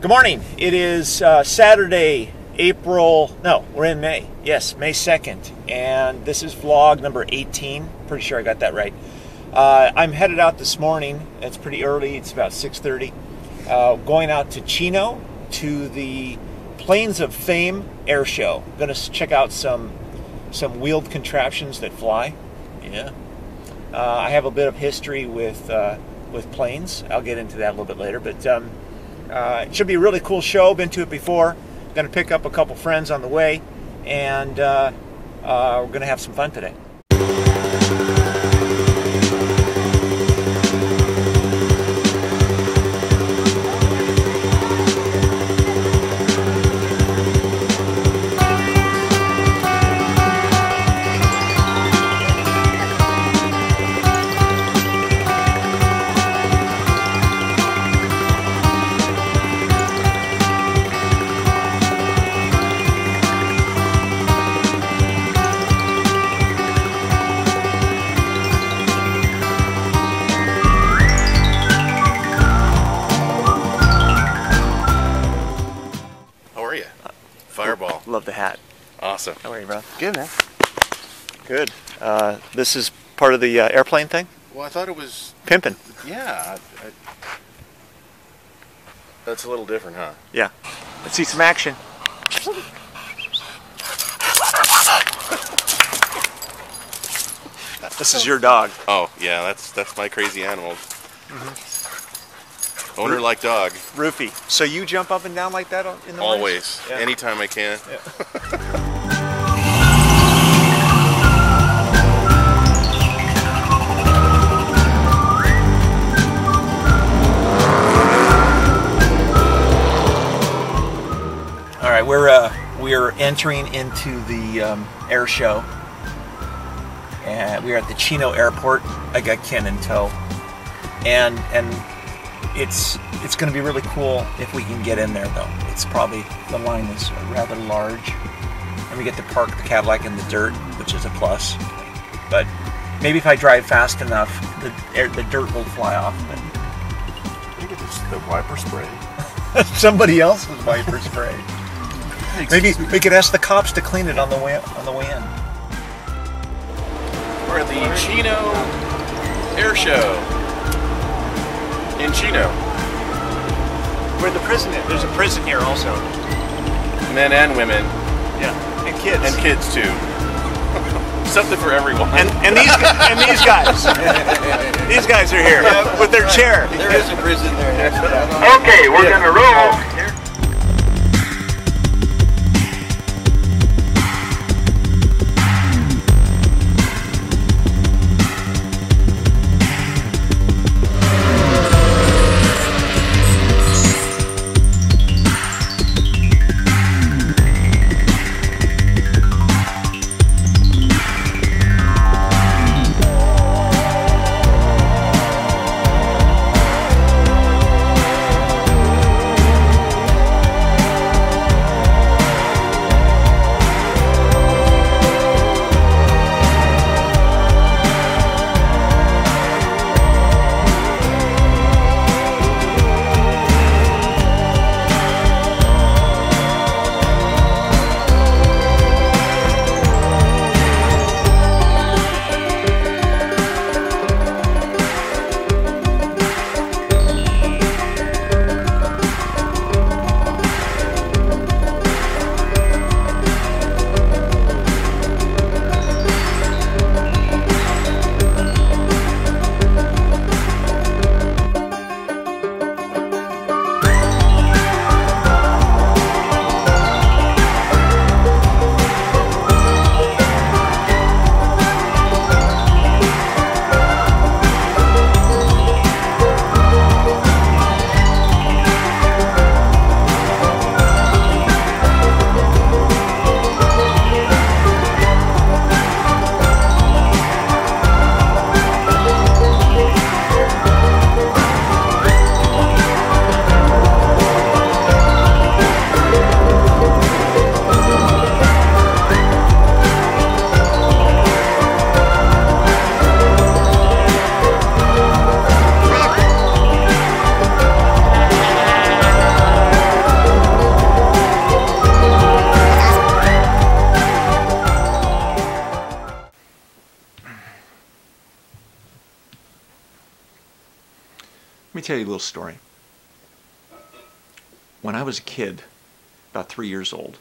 Good morning. It is Saturday, we're in May. Yes, May 2nd. And this is vlog number 18. Pretty sure I got that right. I'm headed out this morning. It's pretty early. It's about 6:30. Going out to Chino to the Planes of Fame Airshow. I'm going to check out some wheeled contraptions that fly. Yeah. I have a bit of history with planes. I'll get into that a little bit later, but it should be a really cool show. Been to it before. Going to pick up a couple friends on the way, and we're going to have some fun today. Fireball. Love the hat. Awesome. How are you, bro? Good, man. Good. This is part of the airplane thing? Well, I thought it was... Pimpin'. Yeah. That's a little different, huh? Yeah. Let's see some action. This is your dog. Oh, yeah, that's my crazy animal. Owner like dog. Roofy. So you jump up and down like that in the morning? Always. Yeah. Anytime I can. Yeah. All right, we're entering into the air show, and we are at the Chino Airport. I got Ken in tow, and it's going to be really cool if we can get in there, though. It's probably, the line is rather large, and we get to park the Cadillac in the dirt, which is a plus. But maybe if I drive fast enough, the dirt will fly off. But I think it's the wiper spray. Somebody else's wiper spray. Maybe we could ask the cops to clean it on the way in. We're at the Chino Air Show in Chino. Where the prison is. There's a prison here also. Men and women. Yeah, and kids. And kids too. Something for everyone. And these guys. These guys are here with their chair. There is a prison there. Okay, we're gonna roll. Let me tell you a little story. When I was a kid, about 3 years old,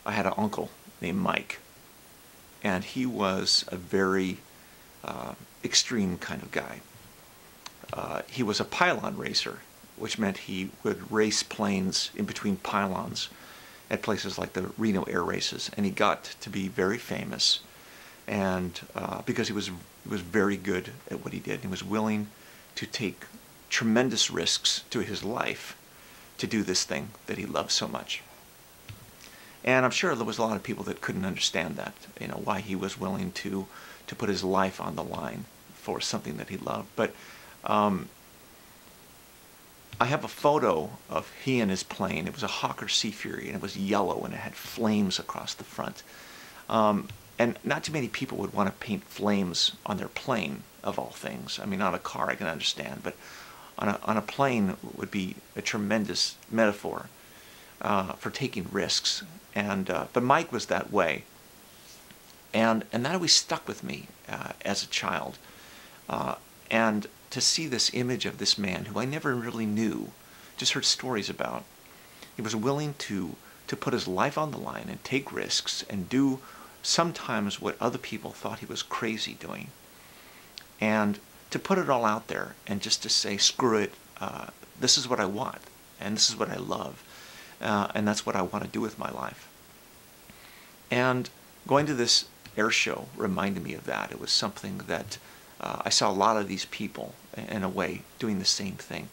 I had an uncle named Mike, and he was a very extreme kind of guy. He was a pylon racer, which meant he would race planes in between pylons at places like the Reno air races, and he got to be very famous, and because he was very good at what he did. He was willing to take tremendous risks to his life to do this thing that he loved so much. And I'm sure there was a lot of people that couldn't understand that, you know, why he was willing to put his life on the line for something that he loved. But I have a photo of he and his plane. It was a Hawker Sea Fury, and it was yellow, and it had flames across the front. And not too many people would want to paint flames on their plane, of all things. I mean, on a car I can understand, but on a plane would be a tremendous metaphor for taking risks. And but Mike was that way, and that always stuck with me as a child. And to see this image of this man who I never really knew, just heard stories about, he was willing to put his life on the line and take risks and do sometimes what other people thought he was crazy doing, and to put it all out there and just to say, screw it, this is what I want, and this is what I love, and that's what I want to do with my life. And going to this air show reminded me of that. It was something that I saw a lot of these people, in a way, doing the same thing.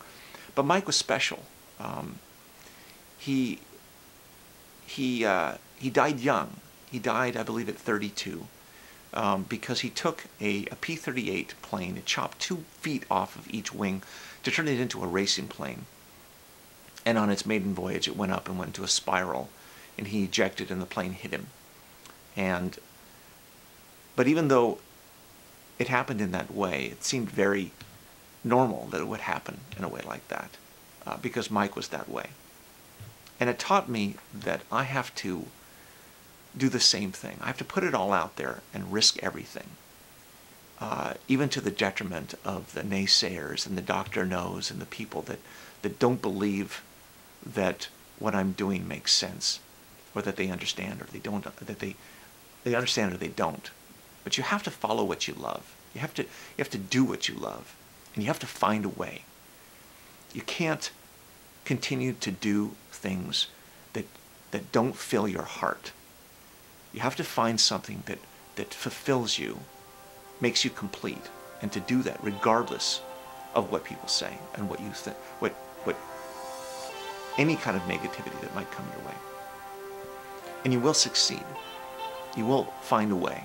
But Mike was special. He died young. He died, I believe, at 32, because he took a P-38 plane and chopped 2 feet off of each wing to turn it into a racing plane. And on its maiden voyage, it went up and went into a spiral, and he ejected, and the plane hit him. But even though it happened in that way, it seemed very normal that it would happen in a way like that, because Mike was that way. And it taught me that I have to do the same thing. I have to put it all out there and risk everything, even to the detriment of the naysayers and the doctor knows and the people that don't believe that what I'm doing makes sense, or that they understand, or they don't, that they understand or they don't. But you have to follow what you love. You have to do what you love, and you have to find a way. You can't continue to do things that don't fill your heart. You have to find something that fulfills you, makes you complete, and to do that regardless of what people say and what you think, what any kind of negativity that might come your way. And you will succeed. You will find a way.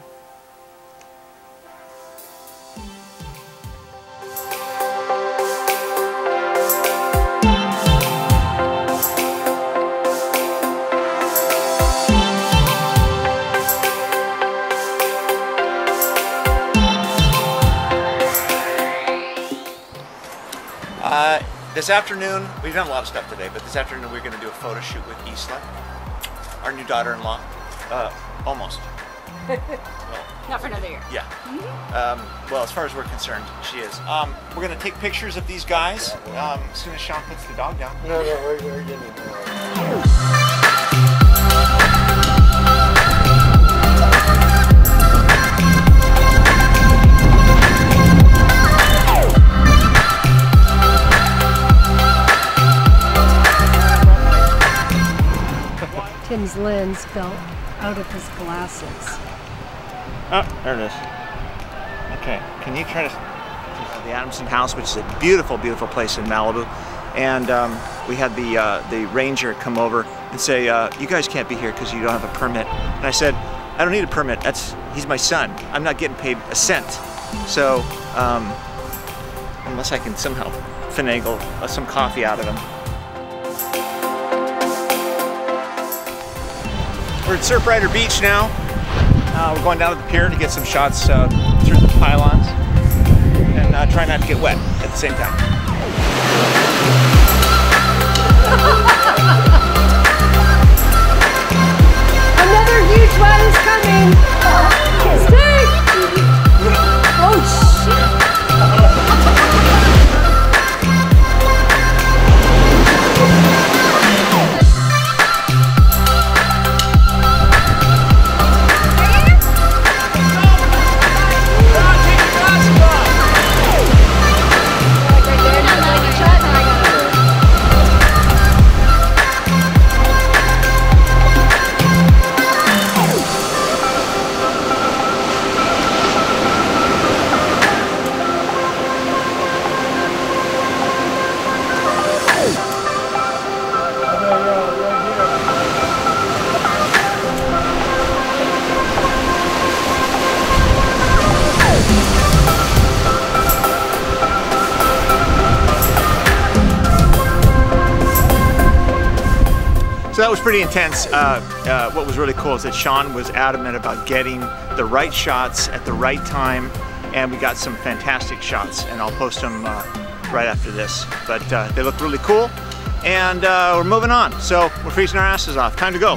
This afternoon, we've done a lot of stuff today, but this afternoon we're going to do a photo shoot with Isla, our new daughter-in-law. Almost. Well, not for another year. Yeah. Mm-hmm. Well, as far as we're concerned, she is. We're going to take pictures of these guys as soon as Sean puts the dog down. No, we're getting Tim's lens fell out of his glasses. Oh, there it is. Okay, can you try to... The Adamson house, which is a beautiful, beautiful place in Malibu. And we had the ranger come over and say, you guys can't be here because you don't have a permit. And I said, I don't need a permit. He's my son. I'm not getting paid a cent. So, unless I can somehow finagle some coffee out of him. We're at Surfrider Beach now. We're going down to the pier to get some shots through the pylons and try not to get wet at the same time. Another huge one is coming! Stay! Oh shit! So that was pretty intense. What was really cool is that Sean was adamant about getting the right shots at the right time, and we got some fantastic shots, and I'll post them right after this. But they look really cool, and we're moving on. So we're freezing our asses off. Time to go.